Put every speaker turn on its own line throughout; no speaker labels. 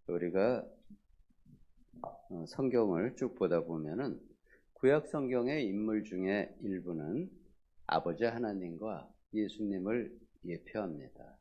우리가 성경을 쭉 보다 보면은 구약 성경의 인물 중에 일부는 아버지 하나님과 예수님을 예표합니다.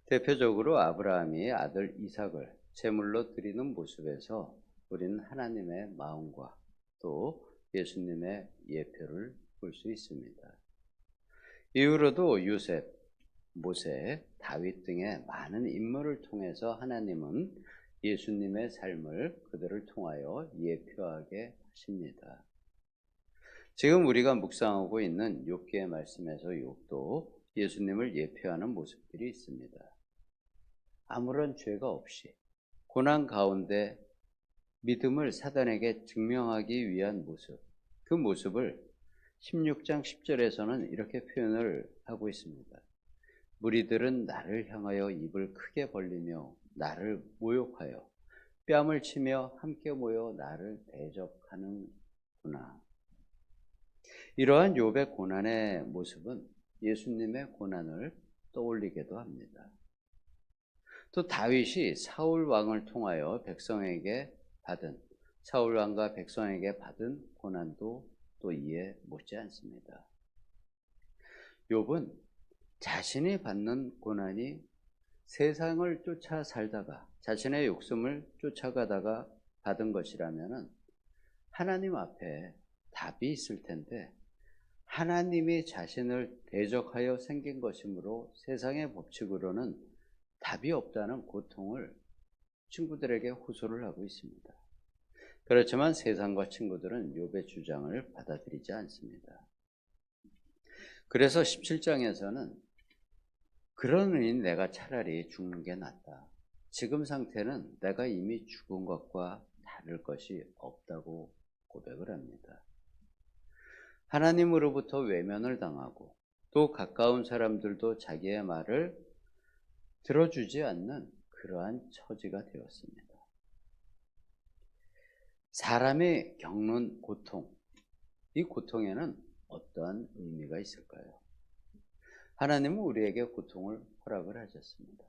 대표적으로 아브라함이 아들 이삭을 제물로 드리는 모습에서 우리는 하나님의 마음과 또 예수님의 예표를 볼 수 있습니다. 이후로도 요셉, 모세, 다윗 등의 많은 인물을 통해서 하나님은 예수님의 삶을 그들을 통하여 예표하게 하십니다. 지금 우리가 묵상하고 있는 욥기의 말씀에서 욥도 예수님을 예표하는 모습들이 있습니다. 아무런 죄가 없이 고난 가운데 믿음을 사단에게 증명하기 위한 모습, 그 모습을 16장 10절에서는 이렇게 표현을 하고 있습니다. 무리들은 나를 향하여 입을 크게 벌리며 나를 모욕하여 뺨을 치며 함께 모여 나를 대적하는구나. 이러한 욥의 고난의 모습은 예수님의 고난을 떠올리게도 합니다. 또 다윗이 사울 왕을 통하여 사울 왕과 백성에게 받은 고난도 또 이에 못지 않습니다. 욥은 자신이 받는 고난이 세상을 쫓아 살다가 자신의 욕심을 쫓아가다가 받은 것이라면 하나님 앞에 답이 있을 텐데 하나님이 자신을 대적하여 생긴 것이므로 세상의 법칙으로는 답이 없다는 고통을 친구들에게 호소를 하고 있습니다. 그렇지만 세상과 친구들은 욥의 주장을 받아들이지 않습니다. 그래서 17장에서는 그러니 내가 차라리 죽는 게 낫다. 지금 상태는 내가 이미 죽은 것과 다를 것이 없다고 고백을 합니다. 하나님으로부터 외면을 당하고 또 가까운 사람들도 자기의 말을 들어주지 않는 그러한 처지가 되었습니다. 사람이 겪는 고통, 이 고통에는 어떠한 의미가 있을까요? 하나님은 우리에게 고통을 허락을 하셨습니다.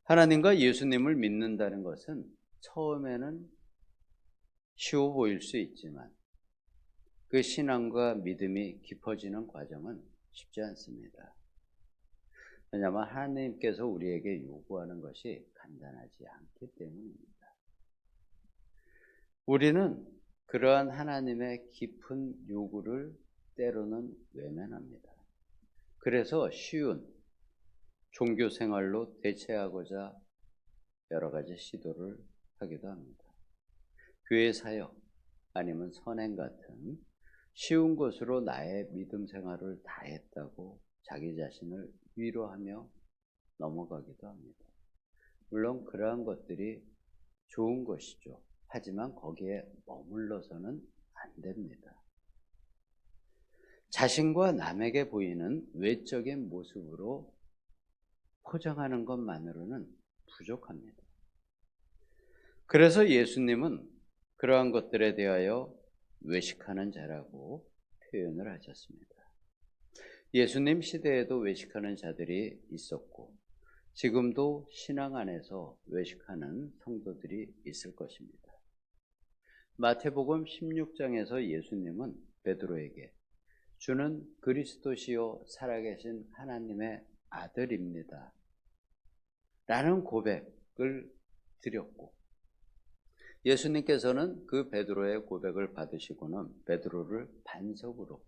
하나님과 예수님을 믿는다는 것은 처음에는 쉬워 보일 수 있지만 그 신앙과 믿음이 깊어지는 과정은 쉽지 않습니다. 왜냐하면 하나님께서 우리에게 요구하는 것이 간단하지 않기 때문입니다. 우리는 그러한 하나님의 깊은 요구를 때로는 외면합니다. 그래서 쉬운 종교 생활로 대체하고자 여러 가지 시도를 하기도 합니다. 교회 사역 아니면 선행 같은 쉬운 것으로 나의 믿음 생활을 다 했다고 자기 자신을 위로하며 넘어가기도 합니다. 물론 그러한 것들이 좋은 것이죠. 하지만 거기에 머물러서는 안 됩니다. 자신과 남에게 보이는 외적인 모습으로 포장하는 것만으로는 부족합니다. 그래서 예수님은 그러한 것들에 대하여 외식하는 자라고 표현을 하셨습니다. 예수님 시대에도 외식하는 자들이 있었고 지금도 신앙 안에서 외식하는 성도들이 있을 것입니다. 마태복음 16장에서 예수님은 베드로에게 주는 그리스도시요 살아계신 하나님의 아들입니다 라는 고백을 드렸고 예수님께서는 그 베드로의 고백을 받으시고는 베드로를 반석으로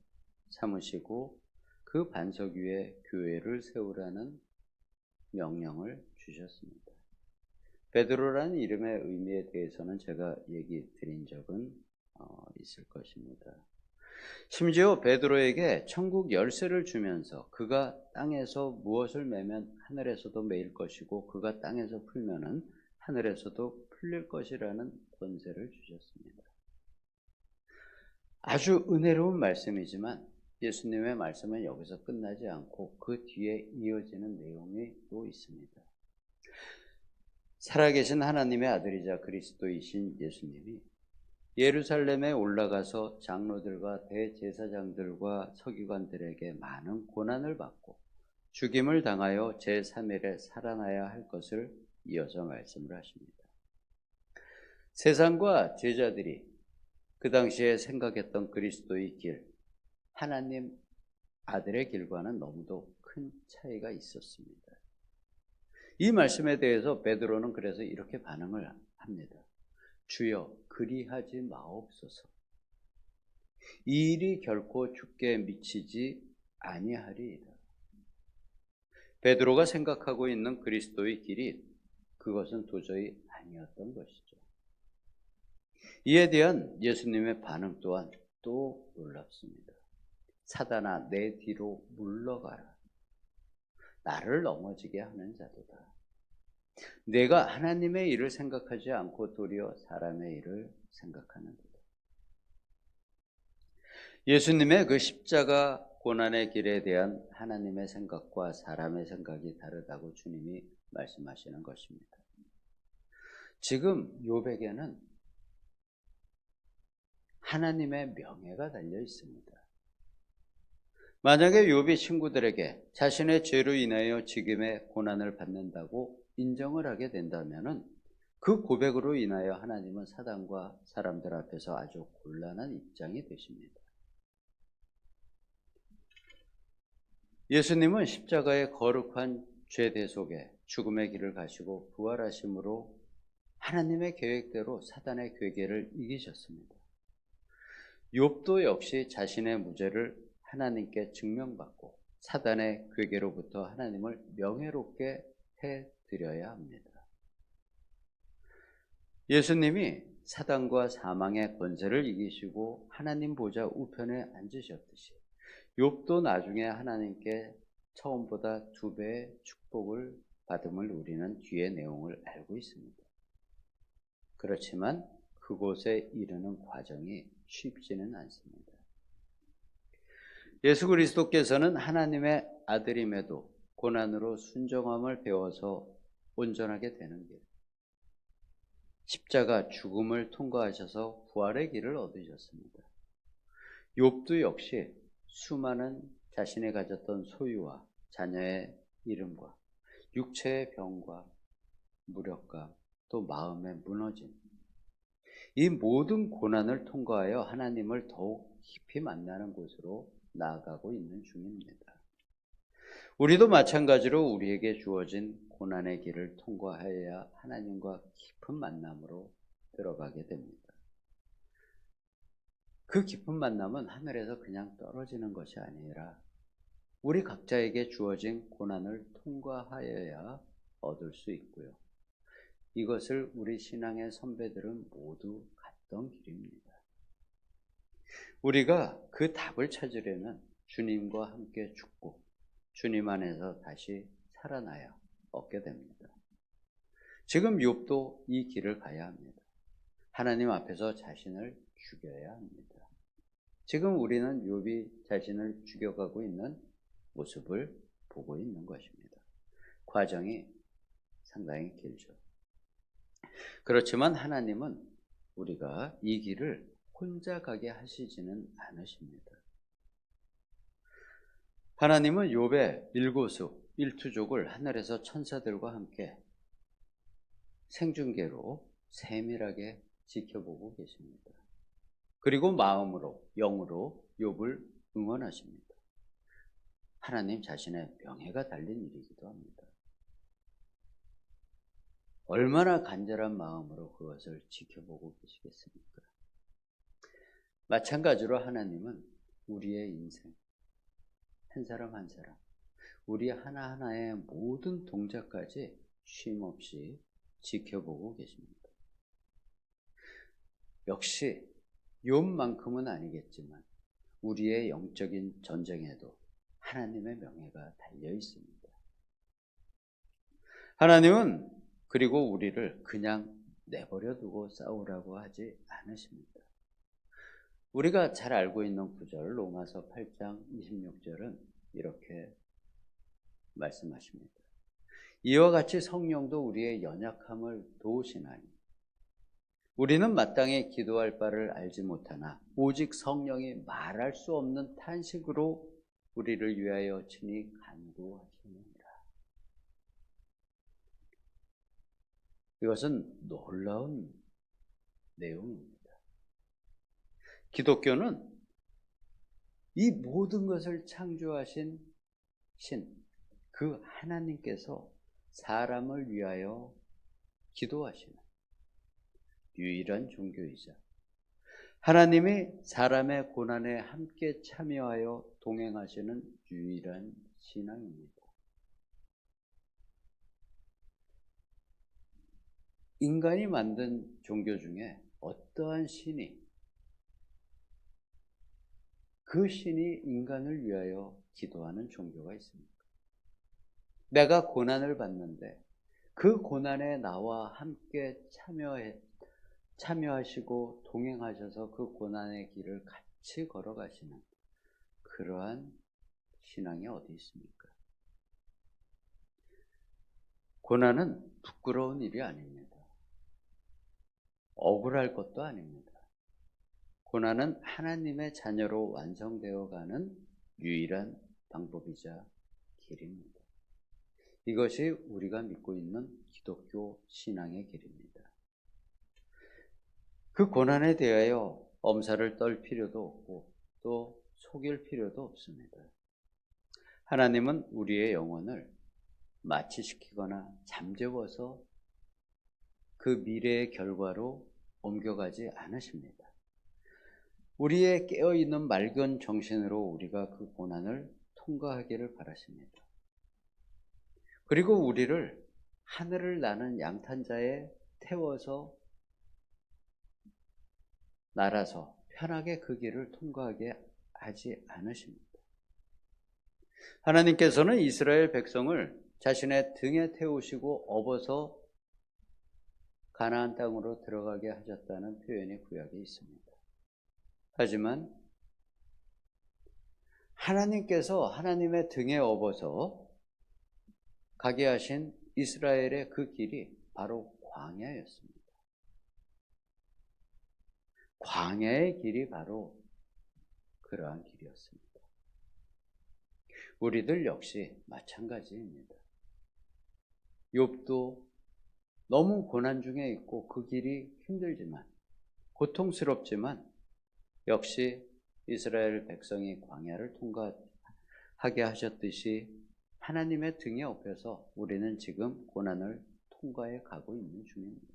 삼으시고 그 반석 위에 교회를 세우라는 명령을 주셨습니다. 베드로라는 이름의 의미에 대해서는 제가 얘기 드린 적은 있을 것입니다. 심지어 베드로에게 천국 열쇠를 주면서 그가 땅에서 무엇을 매면 하늘에서도 매일 것이고 그가 땅에서 풀면은 하늘에서도 풀릴 것이라는 권세를 주셨습니다. 아주 은혜로운 말씀이지만 예수님의 말씀은 여기서 끝나지 않고 그 뒤에 이어지는 내용이 또 있습니다. 살아계신 하나님의 아들이자 그리스도이신 예수님이 예루살렘에 올라가서 장로들과 대제사장들과 서기관들에게 많은 고난을 받고 죽임을 당하여 제3일에 살아나야 할 것을 이어서 말씀을 하십니다. 세상과 제자들이 그 당시에 생각했던 그리스도의 길, 하나님 아들의 길과는 너무도 큰 차이가 있었습니다. 이 말씀에 대해서 베드로는 그래서 이렇게 반응을 합니다. 주여 그리하지 마옵소서. 이 일이 결코 주께 미치지 아니하리이다. 베드로가 생각하고 있는 그리스도의 길이 그것은 도저히 아니었던 것이죠. 이에 대한 예수님의 반응 또한 또 놀랍습니다. 사단아 내 뒤로 물러가라. 나를 넘어지게 하는 자도다. 내가 하나님의 일을 생각하지 않고 도리어 사람의 일을 생각하는도다. 예수님의 그 십자가 고난의 길에 대한 하나님의 생각과 사람의 생각이 다르다고 주님이 말씀하시는 것입니다. 지금 욥에게는 하나님의 명예가 달려 있습니다. 만약에 욥이 친구들에게 자신의 죄로 인하여 지금의 고난을 받는다고 인정을 하게 된다면 그 고백으로 인하여 하나님은 사단과 사람들 앞에서 아주 곤란한 입장이 되십니다. 예수님은 십자가의 거룩한 죄 대속에 죽음의 길을 가시고 부활하심으로 하나님의 계획대로 사단의 괴계를 이기셨습니다. 욥도 역시 자신의 무죄를 하나님께 증명받고 사단의 괴계로부터 하나님을 명예롭게 해드려야 합니다. 예수님이 사단과 사망의 권세를 이기시고 하나님 보좌 우편에 앉으셨듯이 욥도 나중에 하나님께 처음보다 2배의 축복을 받음을 우리는 뒤의 내용을 알고 있습니다. 그렇지만 그곳에 이르는 과정이 쉽지는 않습니다. 예수 그리스도께서는 하나님의 아들임에도 고난으로 순종함을 배워서 온전하게 되는 길, 십자가 죽음을 통과하셔서 부활의 길을 얻으셨습니다. 욥도 역시 수많은 자신이 가졌던 소유와 자녀의 이름과 육체의 병과 무력감 또 마음의 무너짐, 이 모든 고난을 통과하여 하나님을 더욱 깊이 만나는 곳으로 나아가고 있는 중입니다. 우리도 마찬가지로 우리에게 주어진 고난의 길을 통과해야 하나님과 깊은 만남으로 들어가게 됩니다. 그 깊은 만남은 하늘에서 그냥 떨어지는 것이 아니라 우리 각자에게 주어진 고난을 통과하여야 얻을 수 있고요. 이것을 우리 신앙의 선배들은 모두 갔던 길입니다. 우리가 그 답을 찾으려면 주님과 함께 죽고 주님 안에서 다시 살아나야 얻게 됩니다. 지금 욥도 이 길을 가야 합니다. 하나님 앞에서 자신을 죽여야 합니다. 지금 우리는 욥이 자신을 죽여가고 있는 모습을 보고 있는 것입니다. 과정이 상당히 길죠. 그렇지만 하나님은 우리가 이 길을 혼자 가게 하시지는 않으십니다. 하나님은 욥의 일고수, 일투족을 하늘에서 천사들과 함께 생중계로 세밀하게 지켜보고 계십니다. 그리고 마음으로, 영으로 욥을 응원하십니다. 하나님 자신의 명예가 달린 일이기도 합니다. 얼마나 간절한 마음으로 그것을 지켜보고 계시겠습니까? 마찬가지로 하나님은 우리의 인생, 한 사람 한 사람, 우리 하나하나의 모든 동작까지 쉼없이 지켜보고 계십니다. 역시 욥만큼은 아니겠지만 우리의 영적인 전쟁에도 하나님의 명예가 달려 있습니다. 하나님은 그리고 우리를 그냥 내버려 두고 싸우라고 하지 않으십니다. 우리가 잘 알고 있는 구절 로마서 8장 26절은 이렇게 말씀하십니다. 이와 같이 성령도 우리의 연약함을 도우시나니 우리는 마땅히 기도할 바를 알지 못하나 오직 성령이 말할 수 없는 탄식으로 우리를 위하여 친히 간구하시느니라. 이것은 놀라운 내용입니다. 기독교는 이 모든 것을 창조하신 신, 그 하나님께서 사람을 위하여 기도하시는 유일한 종교이자 하나님이 사람의 고난에 함께 참여하여 동행하시는 유일한 신앙입니다. 인간이 만든 종교 중에 어떠한 신이 그 신이 인간을 위하여 기도하는 종교가 있습니까? 내가 고난을 받는데 그 고난에 나와 함께 참여하시고 동행하셔서 그 고난의 길을 같이 걸어가시는 그러한 신앙이 어디 있습니까? 고난은 부끄러운 일이 아닙니다. 억울할 것도 아닙니다. 고난은 하나님의 자녀로 완성되어가는 유일한 방법이자 길입니다. 이것이 우리가 믿고 있는 기독교 신앙의 길입니다. 그 고난에 대하여 엄살을 떨 필요도 없고 또 속일 필요도 없습니다. 하나님은 우리의 영혼을 마취시키거나 잠재워서 그 미래의 결과로 옮겨가지 않으십니다. 우리의 깨어있는 맑은 정신으로 우리가 그 고난을 통과하기를 바라십니다. 그리고 우리를 하늘을 나는 양탄자에 태워서 날아서 편하게 그 길을 통과하게 하지 않으십니다. 하나님께서는 이스라엘 백성을 자신의 등에 태우시고 업어서 가나안 땅으로 들어가게 하셨다는 표현이 구약에 있습니다. 하지만 하나님께서 하나님의 등에 업어서 가게 하신 이스라엘의 그 길이 바로 광야였습니다. 광야의 길이 바로 그러한 길이었습니다. 우리들 역시 마찬가지입니다. 욥도 너무 고난 중에 있고 그 길이 힘들지만 고통스럽지만 역시 이스라엘 백성이 광야를 통과하게 하셨듯이 하나님의 등에 업혀서 우리는 지금 고난을 통과해 가고 있는 중입니다.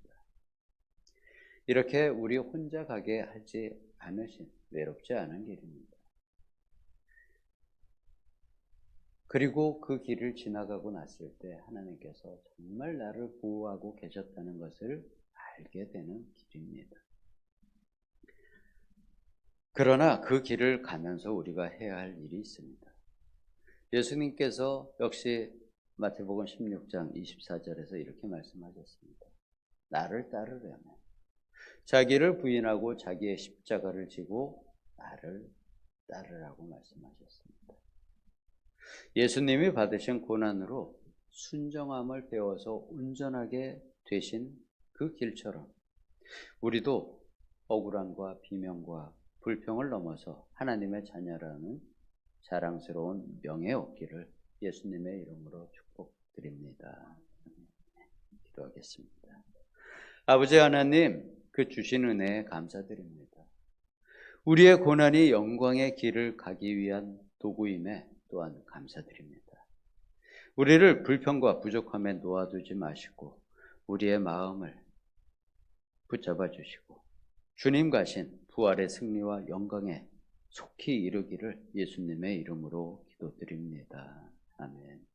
이렇게 우리 혼자 가게 하지 않으신 외롭지 않은 길입니다. 그리고 그 길을 지나가고 났을 때 하나님께서 정말 나를 보호하고 계셨다는 것을 알게 되는 길입니다. 그러나 그 길을 가면서 우리가 해야 할 일이 있습니다. 예수님께서 역시 마태복음 16장 24절에서 이렇게 말씀하셨습니다. 나를 따르려면 자기를 부인하고 자기의 십자가를 지고 나를 따르라고 말씀하셨습니다. 예수님이 받으신 고난으로 순정함을 배워서 온전하게 되신 그 길처럼 우리도 억울함과 비명과 불평을 넘어서 하나님의 자녀라는 자랑스러운 명예 얻기를 예수님의 이름으로 축복드립니다. 기도하겠습니다. 아버지 하나님, 그 주신 은혜에 감사드립니다. 우리의 고난이 영광의 길을 가기 위한 도구임에 또한 감사드립니다. 우리를 불평과 부족함에 놓아두지 마시고 우리의 마음을 붙잡아 주시고 주님 가신 부활의 승리와 영광에 속히 이르기를 예수님의 이름으로 기도드립니다. 아멘.